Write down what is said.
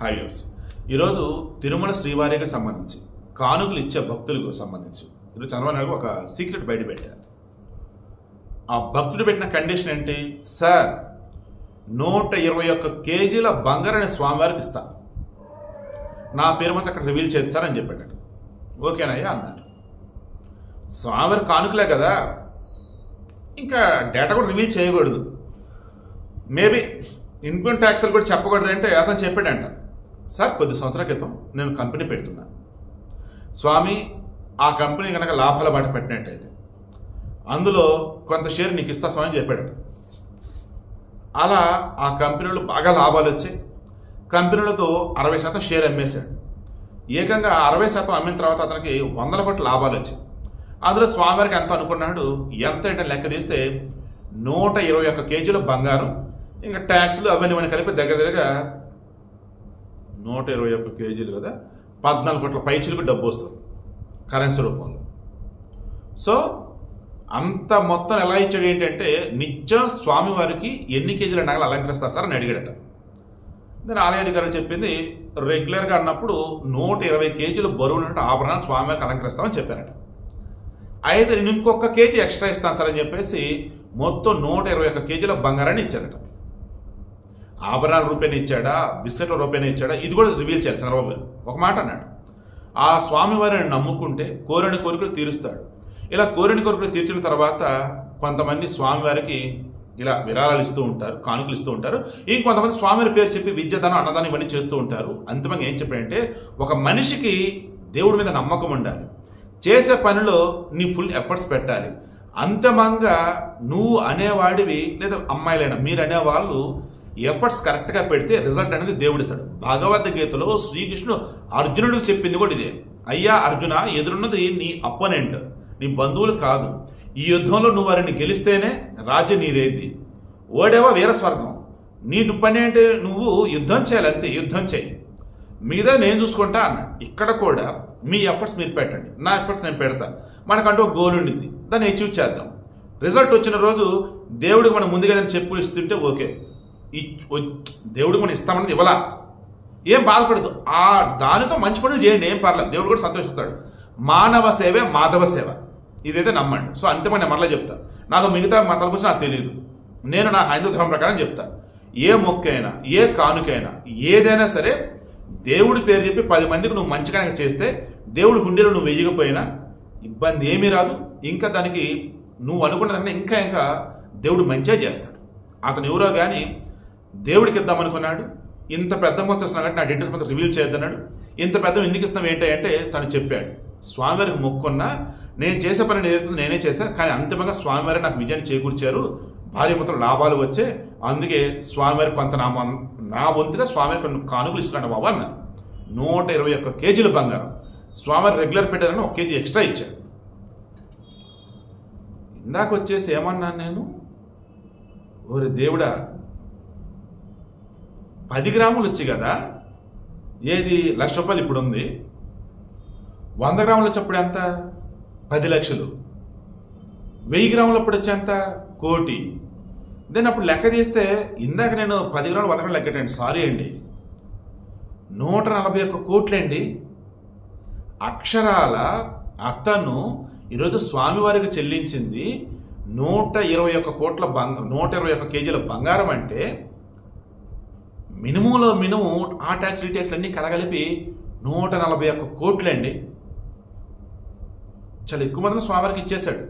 Hi viewers, ఈరోజు తిరుమల శ్రీవారికి సంబంధించి కానుకలు ఇచ్చే భక్తులకు సంబంధించి ఈరోజు చంద్రబాబు నాయుడు ఒక సీక్రెట్ బయట పెట్టారు. ఆ భక్తుడు పెట్టిన కండిషన్ ఏంటి? సార్ 121 కేజీల బంగారాన్ని స్వామివారికి ఇస్తా, నా పేరు మాత్రం అక్కడ రివీల్ చేద్దాం సార్ అని చెప్పాడు. ఓకేనయ్యా అన్నాడు. స్వామివారి కానుకలే కదా, ఇంకా డేటా కూడా రివీల్ చేయకూడదు, మేబీ ఇన్కమ్ ట్యాక్స్లు కూడా చెప్పకూడదు అంటే అతను చెప్పాడంట. సార్ కొద్ది సంవత్సరాల క్రితం నేను కంపెనీ పెడుతున్నాను స్వామి, ఆ కంపెనీ కనుక లాభాల బాట పెట్టినట్టయితే అందులో కొంత షేర్ నీకు ఇస్తా స్వామి అని చెప్పాడు. అలా ఆ కంపెనీలో బాగా లాభాలు వచ్చాయి. కంపెనీలతో 60% షేర్ అమ్మేశాడు. ఏకంగా 60% అమ్మిన తర్వాత అతనికి 100 కోట్ల లాభాలు వచ్చాయి. అందులో స్వామివారికి ఎంత అనుకున్నాడు, ఎంత అంటే లెక్క తీస్తే 121 కేజీల బంగారం, ఇంకా ట్యాక్స్లు అవన్నీ కలిపి దగ్గరగా 121 కేజీలు కదా, 14 కోట్ల పైచులకు డబ్బు వస్తుంది కరెన్సీ రూపంలో. సో అంత మొత్తం ఎలా ఇచ్చాడు ఏంటంటే, నిత్యం స్వామివారికి ఎన్ని కేజీల నగలు అలంకరిస్తారు సార్ అని అడిగాడట. నేను ఆలయ అధికారులు చెప్పింది, రెగ్యులర్గా అన్నప్పుడు 120 కేజీలు బరువు ఉన్నట్టు ఆభరణాలు స్వామివారికి అలంకరిస్తామని చెప్పారట. అయితే నేను ఇంకొక కేజీ ఎక్స్ట్రా ఇస్తాను సార్ అని చెప్పేసి మొత్తం 121 కేజీల బంగారాన్ని ఇచ్చారట. ఆభరణాల రూపాయలు ఇచ్చాడా, బిస్కెట్ల రూపాయలు ఇచ్చాడా, ఇది కూడా రివీల్ చేయాలి చంద్రబాబు గారు. ఒక మాట అన్నాడు, ఆ స్వామివారిని నమ్ముకుంటే కోరిన కోరికలు తీరుస్తాడు. ఇలా కోరిన కోరికలు తీర్చిన తర్వాత కొంతమంది స్వామివారికి ఇలా విరాళాలు ఇస్తూ ఉంటారు, కానుకలు ఇస్తూ ఉంటారు. ఇంకొంతమంది స్వామివారి పేరు చెప్పి విద్యాదానం, అన్నదానం ఇవన్నీ చేస్తూ ఉంటారు. అంతిమంగా ఏం చెప్పాడంటే, ఒక మనిషికి దేవుడి మీద నమ్మకం ఉండాలి, చేసే పనిలో నీ ఫుల్ ఎఫర్ట్స్ పెట్టాలి. అంతిమంగా నువ్వు అనేవాడివి లేదా అమ్మాయిలైనా మీరు అనేవాళ్ళు ఎఫర్ట్స్ కరెక్ట్గా పెడితే రిజల్ట్ అనేది దేవుడు ఇస్తాడు. భగవద్గీతలో శ్రీకృష్ణుడు అర్జునుడికి చెప్పింది కూడా ఇదే. అయ్యా అర్జున, ఎదురున్నది నీ అపోనెంట్, నీ బంధువులు కాదు. ఈ యుద్ధంలో నువ్వు వారిని గెలిస్తేనే రాజ్యం నీదేది, ఓడేవా వీర స్వర్గం. నీ పని అంటే నువ్వు యుద్ధం చేయాలి, అంతే, యుద్ధం చేయి, మిగతా నేను చూసుకుంటా అన్నాడు. ఇక్కడ కూడా మీ ఎఫర్ట్స్ మీరు పెట్టండి, నా ఎఫర్ట్స్ నేను పెడతా. మనకంటూ ఒక గోల్ ఉండింది, దాన్ని అచీవ్ చేద్దాం. రిజల్ట్ వచ్చిన రోజు దేవుడికి మనం ముందుగా చెప్పు ఇస్తుంటే ఓకే, దేవుడికి మనం ఇస్తామన్నది ఇవ్వలా, ఏం బాధపడదు. ఆ దానితో మంచి పనులు చేయండి, ఏం పర్లేదు, దేవుడు కూడా సంతోషిస్తాడు. మానవ సేవే మాధవ సేవ, ఇదైతే నమ్మండి. సో అంతేమని నేను మరలా చెప్తా, నాకు మిగతా మతాల గురించి నాకు తెలియదు, నేను నా హైందవ ధర్మం ప్రకారం చెప్తా. ఏ మొక్కైనా, ఏ కానుకైనా, ఏదైనా సరే దేవుడి పేరు చెప్పి 10 మందికి నువ్వు మంచిగా చేస్తే దేవుడి హుండీలో నువ్వు వెయ్యకపోయినా ఇబ్బంది ఏమీ రాదు. ఇంకా దానికి నువ్వు అనుకున్న దానికన్నా ఇంకా ఇంకా దేవుడు మంచిగా చేస్తాడు. అతను ఎవరో కానీ దేవుడికి ఇద్దామనుకున్నాడు, ఇంత పెద్ద మొత్తం ఇస్తున్నాడు కాబట్టి నా డీటెయిల్స్ మొత్తం రివీల్ చేయొద్దన్నాడు. ఇంత పెద్ద ఎందుకు ఇస్తాం ఏంటంటే తను చెప్పాడు, స్వామివారికి మొక్కున్నా నేను చేసే పని ఏదైతే నేనే చేశాను, కానీ అంతిమంగా స్వామివారి నాకు విజయాన్ని చేకూర్చారు, భారీ మొత్తం లాభాలు వచ్చే, అందుకే స్వామివారి కొంత నా వంతుగా స్వామివారి కొన్ని కానుకలు ఇస్తున్నాడు బాబు అన్న. 121 కేజీల బంగారం స్వామివారి రెగ్యులర్ పెట్టారని 1 కేజీ ఎక్స్ట్రా ఇచ్చాడు. ఇందాక వచ్చేసి ఏమన్నాను నేను, ఓరి దేవుడా, 10 గ్రాములు వచ్చి కదా, ఏది ₹1,00,000 ఇప్పుడు ఉంది, 100 గ్రాములు వచ్చేప్పుడు ఎంత, 10 లక్షలు, 1000 గ్రాములు అప్పుడు వచ్చే ఎంత, 1 కోటి. దెన్ అప్పుడు లెక్క తీస్తే ఇందాక నేను 10 గ్రాములు 100 గ్రాములు లెక్కటండి, సారీ అండి, 141 కోట్లండి. అక్షరాల అతను ఈరోజు స్వామివారికి చెల్లించింది 121 కోట్ల 121 కేజీల బంగారం అంటే మినిమంలో మినిమం ఆ ట్యాక్స్ రీట్యాక్స్లు అన్నీ కలగలిపి 141 కోట్లండి. చాలా ఎక్కువ మంది స్వామివారికి ఇచ్చేశాడు.